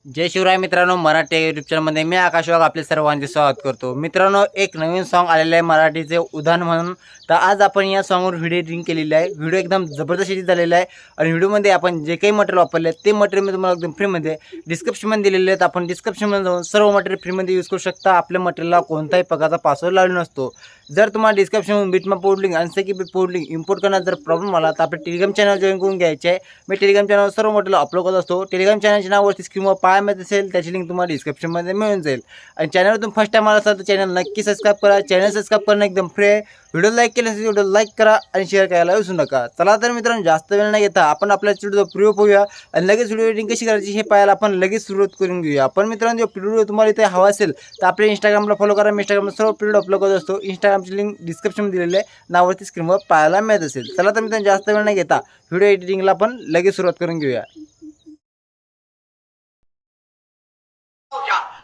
जय शिवराय मित्रांनो, मराठी यूट्यूब चॅनलमध्ये मी आकाश वाघ आपले सर्वांचे स्वागत करतो। मित्रांनो, एक नवीन सॉन्ग आलेले आहे मराठीचे उदाहरण म्हणून। तर आज आपण या सॉन्गवर व्हिडिओ एडिटिंग केलेली आहे। व्हिडिओ एकदम जबरदस्त एडिट झालेला आहे आणि व्हिडिओमध्ये आपण जे काही मटेरियल वापरले ते मटेरियल मी तुम्हाला एकदम फ्रीमध्ये डिस्क्रिप्शनमध्ये दिलेले आहेत। आपण डिस्क्रिप्शनमध्ये जाऊन सर्व मटेरियल फ्रीमध्ये यूज करू शकता। आपल्या मटेरियलला कोणताही प्रकारचा पासवर्ड लावला नसतो। जर तुम्हाला डिस्क्रिप्शनमधून बिटमॅप पोर्टलिंक आणि सेक्युरिटी पोर्टलिंक इम्पोर्ट करण्यात जर प्रॉब्लेम आला तर आपले टेलिग्राम चॅनल जॉईन करून घ्यायचे आहे। मी टेलिग्राम चॅनलवर सर्व मटेरियल अपलोड करत असतो। टेलिग्राम चॅनलच्या नावावरती स्क्रीनवर पाहायला मिळत असेल, त्याची लिंक तुम्हाला डिस्क्रिप्शनमध्ये मिळून जाईल। आणि चॅनलवर तुम्ही फर्स्ट टाइम आला असाल तर चॅनल नक्की सबस्क्राईब करा। चॅनल सबस्क्राईब करणं एकदम फ्री आहे। व्हिडिओ लाईक केल्यास व्हिडिओ लाईक करा आणि शेअर करायला विसरू नका। चला तर मित्रांनो, जास्त वेळ न घेता आपण आपल्या व्हिडिओ प्रयोग होऊया आणि लगेच व्हिडिओ एडिटिंग कशी करायची हे पाहायला आपण लगेच सुरुवात करून घेऊया। आपण मित्रांनो, जो व्हिडिओ तुम्हाला इथे हवा असेल तर आपल्या इंस्टाग्रामला फॉलो करा। मी इंस्टाग्रामला सर्व व्हिडिओ अपलोड करत असतो। इंस्टाग्रामची लिंक डिस्क्रिप्शनमध्ये दिलेली आहे, नावावरती स्क्रीनवर पाहायला मिळत असेल। चला तर मित्रांनो, जास्त वेळ न घेता व्हिडिओ एडिटिंगला आपण लगेच सुरुवात करून घेऊया।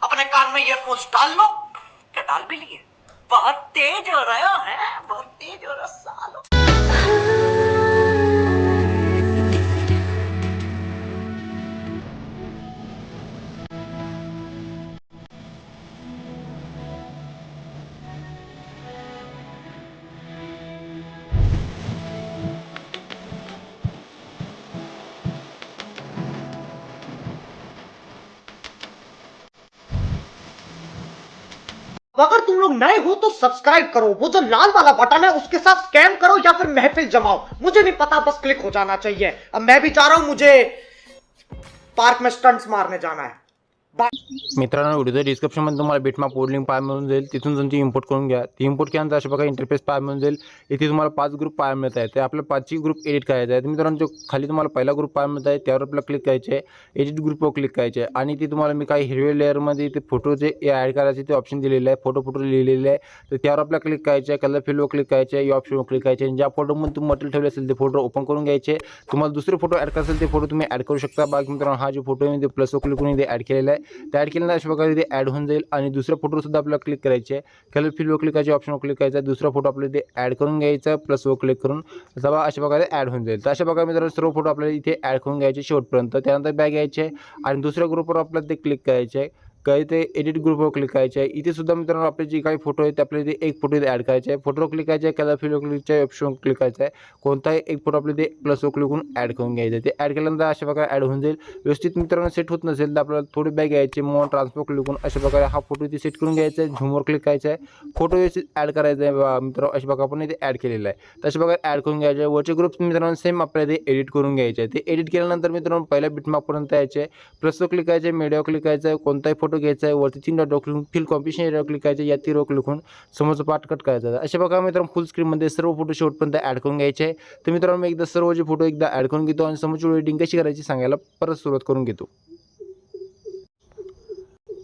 अपने कान में ईयरफोन्स डाल लो। क्या डाल भी लिए? बहुत तेज हो रहा है, बहुत तेज हो रहा सालो। अगर तुम लोग नए हो तो सब्सक्राइब करो, वो जो लाल वाला बटन है उसके साथ स्कैम करो या फिर महफिल जमाओ, मुझे नहीं पता, बस क्लिक हो जाना चाहिए। अब मैं भी जा रहा हूं, मुझे पार्क में स्टंट्स मारने जाना है। मित्रांनो, व्हिडिओच्या डिस्क्रिप्शनमध्ये तुम्हाला बिटमॅप कोड लिंक पाहायला मिळून जाईल। तिथून तुमची इम्पोर्ट करून घ्या। ती इम्पोर्ट केल्यानंतर अशा प्रकारे इंटरफेस पाहायला मिळून जाईल। इथे तुम्हाला 5 ग्रुप पाहायला मिळत आहे। ते आपल्या 5ची ग्रुप एडिट करायचा आहे। मित्रांनो, जो खाली तुम्हाला पहिला ग्रुप पाहायला मिळत आहे त्यावर आपल्याला क्लिक करायचे आहे, एडिट ग्रुपवर क्लिक करायचे आहे आणि ती तुम्हाला मी काही हिरव्या लेअरमध्ये ते फोटोचे ॲड करायचे ते ऑप्शन दिलेले आहे, फोटो लिहिलेले आहे। तर त्यावर आपल्याला क्लिक करायचे आहे, कलर फिलवर क्लिक करायचे आहे, या ऑप्शनवर क्लिक करायचे आहे। ज्या फोटोमध्ये तुम्ही मटेरियल ठेवले असेल ते फोटो ओपन करून घ्यायचे। तुम्हाला दुसरे फोटो ॲड करायचे असेल ते फोटो तुम्ही ॲड करू शकता। बाकी मित्रांनो, हा जो फोटो आहे ते प्लसवर क्लिक करून इथे ॲड केलेला आहे। ते ॲड केल्यानंतर अशा प्रकारे ते ॲड होऊन जाईल आणि दुसऱ्या फोटोसुद्धा आपल्याला क्लिक करायचे आहे। कलर फिलवर क्लिक करायचे, ऑप्शनवर क्लिक करायचा, दुसरा फोटो आपल्याला इथे ॲड करून घ्यायचा, प्लसवर क्लिक करून तेव्हा अशा प्रकारे ॲड होऊन जाईल। तर अशा प्रकारे मित्रांनो, सर्व फोटो आपल्याला इथे ॲड करून घ्यायचे शेवटपर्यंत। त्यानंतर बॅक यायचे आणि दुसऱ्या ग्रुपवर आपल्याला ते क्लिक करायचे आहे। काही ते एडिट ग्रुपवर क्लिक करायचे आहे। इथे सुद्धा मित्रांनो, आपले जे काही फोटो आहेत ते आपल्याला इथे एक फोटो इथे ॲड करायचे आहे। फोटोवर क्लिक करायचे आहे, कलर फिलवर क्लिकच्या ऑप्शनवर क्लिक करायचं आहे। कोणताही एक फोटो आपल्याला ते प्लसवर क्लिक करून ॲड करून घ्यायचं आहे। ते ॲड केल्यानंतर अशा प्रकारे ॲड होऊन जाईल। व्यवस्थित मित्रांनो सेट होत नसेल तर आपल्याला थोडी बॅक यायची, मग ट्रान्सफर क्लिक करून अशा प्रकारे हा फोटो इथे सेट करून घ्यायचा आहे। झूमवर क्लिक करायचं आहे, फोटो व्यवस्थित ॲड करायचा आहे। मित्रांनो, अशा प्रकारे आपण इथे ॲड केलेला आहे। तशा प्रकारे ॲड करून घ्यायचे आहे। वरचे ग्रुप्स मित्रांनो सेम आपल्याला ते एडिट करून घ्यायचे आहे। ते एडिट केल्यानंतर मित्रांनो, पहिल्या बिटमार्कपर्यंत यायचे आहे, प्लसवर क्लिक करायचं आहे, मीडियावर क्लिक करायचं आहे, कोणताही फोटो घ्यायचा आहे, वरती 3 डॉट क्लिक फिल कॉम्पिटिशन एरियावर क्लिक करायचे, या तीरवर क्लिक करून समोरचा पार्ट कट करायचा आहे। अशा प्रकारे मित्रांनो, फुल स्क्रीनमध्ये सर्व फोटो शेवटपर्यंत ॲड करून घ्यायचे आहे। तर मित्रांनो, मी एकदा सर्व जे फोटो एकदा ॲड करून घेतो आणि समोरची एडिटिंग कशी करायची सांगायला परत सुरुवात करून घेतो।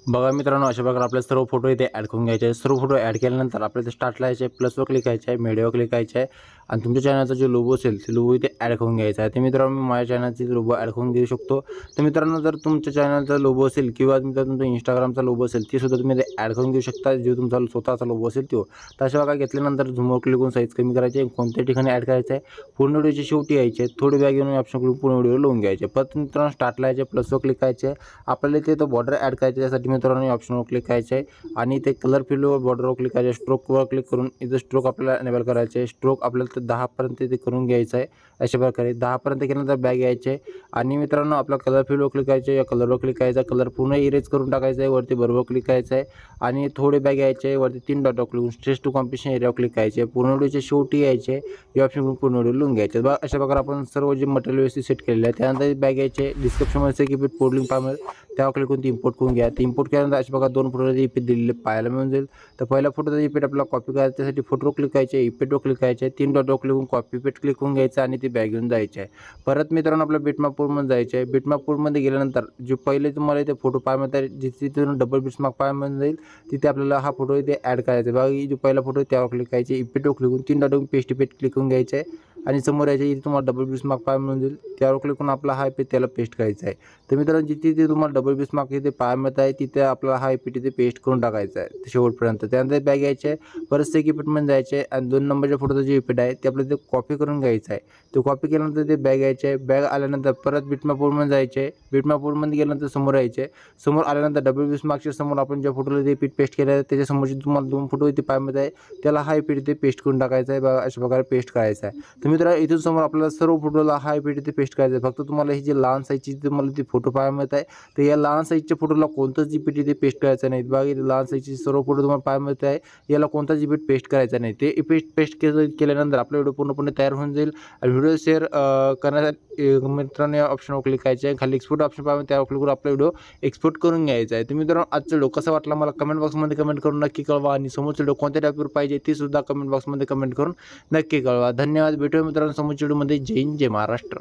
बघा मित्रांनो, अशा प्रकारे आपले सर्व फोटो इथे ॲड करून घ्यायचे आहे। सर्व फोटो ॲड केल्यानंतर आपल्याला स्टार्टला यायचे, प्लसवर क्लिक करायचे आहे, मीडियावर क्लिक करायचे आहे आणि तुमच्या चॅनलचा जो लोगो असेल ते लोगो इथे ॲड करून घ्यायचा आहे। ते मित्रांनो, मी माझ्या चॅनलचे लोगो ॲड करून देऊ शकतो। तर मित्रांनो, जर तुमच्या चॅनलचा लोगो असेल किंवा तुमचा इंस्टाग्रामचा लोगो असेल ते सुद्धा तुम्ही ॲड करून घेऊ शकता, जो तुमचा स्वतःचा लोगो असेल तो। तर अशा प्रकारे घेतल्यानंतर झूमवर क्लिक करून साईज कमी करायची आहे, कोणत्याही ठिकाणी ॲड करायचं आहे। पूर्ण व्हिडिओची शेवटी यायचे आहे, थोडी बॅग घेऊन ऑप्शन करून पूर्ण व्हिडिओ लावून घ्यायचे। परत मित्रांनो, स्टार्टला यायचे, प्लसवर क्लिक करायचे, आपल्याला इथे तो बॉर्डर ॲड करायचे, त्यासाठी मित्रांनो ऑप्शनवर क्लिक करायचे आणि ते कलर फिलवर बॉर्डरवर क्लिक करायचे, स्ट्रोकवर क्लिक करून इथं स्ट्रोक आपल्याला एनेबल करायचे। स्ट्रोक आपल्याला ते 10 पर्यंत ते करून घ्यायचं आहे। अशा प्रकारे 10 पर्यंत केल्यानंतर बॅग यायचे आणि मित्रांनो, आपला कलर फिलवर क्लिक करायचे, या कलरवर क्लिक करायचा, कलर पूर्ण इरेज करून टाकायचा आहे, वरती बरोबर क्लिक करायचं आहे आणि थोडे बॅग यायचे, वरती 3 डॉट क्लिक करून स्ट्रेच टू कॉम्पिटिशन एरियावर क्लिक करायचे, पूर्ण व्हिडिओच्या शेवटी यायचे, या ऑप्शन पूर्ण व्हिडिओ लिहून घ्यायचे। बघा, अशा प्रकारे आपण सर्व जे मटेरियल व्यवस्थित सेट केलेलं आहे। त्यानंतर बॅग यायचे, डिस्क्रिप्शनमध्ये सेक्युरिटी पोर्टलिंक पाहिजे त्यावर क्लिक करून ती इम्पोर्ट करून घ्या। ती इम्पोर्ट केल्यानंतर अशा प्रकारे 2 फोटोचे इफेक्ट दिलेले पाहायला मिळून जाईल। तर पहिला फोटोचा इफेक्ट आपल्याला कॉपी करायचा, त्यासाठी फोटोवर क्लिक करायचे, इफेक्टवर क्लिक करायचे, 3 डॉटवर क्लिक करून कॉपी पेस्ट क्लिक करून घ्यायचं आणि ती बॅग घेऊन जायची आहे। परत मित्रांनो, आपल्या बिटमार्क पोर्टमध्ये जायचे आहे। बिटमार्क पोर्टमध्ये गेल्यानंतर जो पहिले तुम्हाला इथे फोटो पाहायला मिळतात, जिथे तिथून डबल बिटमार्क पाहायला मिळून जाईल, तिथे आपल्याला हा फोटो इथे ॲड करायचा आहे। बघा, जो पहिला फोटो त्यावर क्लिक करायचे, इफेक्टवर क्लिक करून 3 डॉटवर पेस्ट इफेक्ट क्लिक करून घ्यायचे आहे आणि समोर यायचे, इथे तुम्हाला डबल बिटमार्क पाहायला मिळून जाईल, त्यावर क्लिक करून आपला हा इफेक्ट त्याला पेस्ट करायचा आहे। तर मित्रांनो, जिथे तुम्हाला डबल बिस्मार्क इथे पाहायला मिळत आहे तिथे आपल्याला हा इफेक्ट इथे पेस्ट करून टाकायचा आहे शेवटपर्यंत. त्यानंतर बॅग घ्यायचे आहे, परत सेक इफेक्टमध्ये जायचे आहे आणि 2 नंबरच्या फोटोचा जे इफेक्ट आहे ते आपल्याला ते कॉपी करून घ्यायचं आहे. तो कॉपी केल्यानंतर ते बॅग घ्यायचे आहे, बॅग आल्यानंतर परत बिटमॅप बोर्डमध्ये जायचे आहे, बिटमॅप बोर्डमध्ये गेल्यानंतर समोर यायचे, समोर आल्यानंतर डबल बिस्मार्कच्या समोर आपण ज्या फोटोला ते इफेक्ट पेस्ट केलं आहे त्याच्यासमोरचे तुम्हाला 2 फोटो इथे पाहायला मिळत आहे, त्याला हा इफेक्ट इथे पेस्ट करून टाकायचा आहे. बघा अशा प्रकारे पेस्ट करायचा आहे. तर मित्रांनो इथून समोर आपल्याला सर्व फोटोला हा इफेक्ट इथे पेस्ट करायचा आहे. फक्त तुम्हाला ही जी लहान साईजची तुम्हाला ती फोटो पाहायला मिळत आहे, तर या लहान साईजच्या फोटोला कोणताच इफेक्ट इथे पेस्ट करायचा नाही. बघा इथे लहान साईजचे सर्व फोटो तुम्हाला पाहायला मिळत आहे, याला कोणताच इफेक्ट पेस्ट करायचा नाही. ते इफेक्ट पेस्ट केल्यानंतर आपला व्हिडिओ पूर्णपणे तयार होऊन जाईल. आणि व्हिडिओ शेअर करण्यासाठी मित्रांनो या ऑप्शनवर क्लिक करायचे आहे, खाली एक्सपोर्ट ऑप्शन पाहिजे त्यावर क्लिक करून आपला व्हिडिओ एक्सपोर्ट करून घ्यायचा आहे. तर मित्रांनो आजचा व्हिडिओ कसा वाटला मला कमेंट बॉक्समध्ये कमेंट करून नक्की कळवा आणि समोरचा व्हिडिओ कोणत्या टॉपिकवर पाहिजे ते सुद्धा कमेंट बॉक्समध्ये कमेंट करून नक्की कळवा. धन्यवाद. भेटूया मित्रांनो समोरच्या व्हिडिओमध्ये. जय हिंद, जय महाराष्ट्र.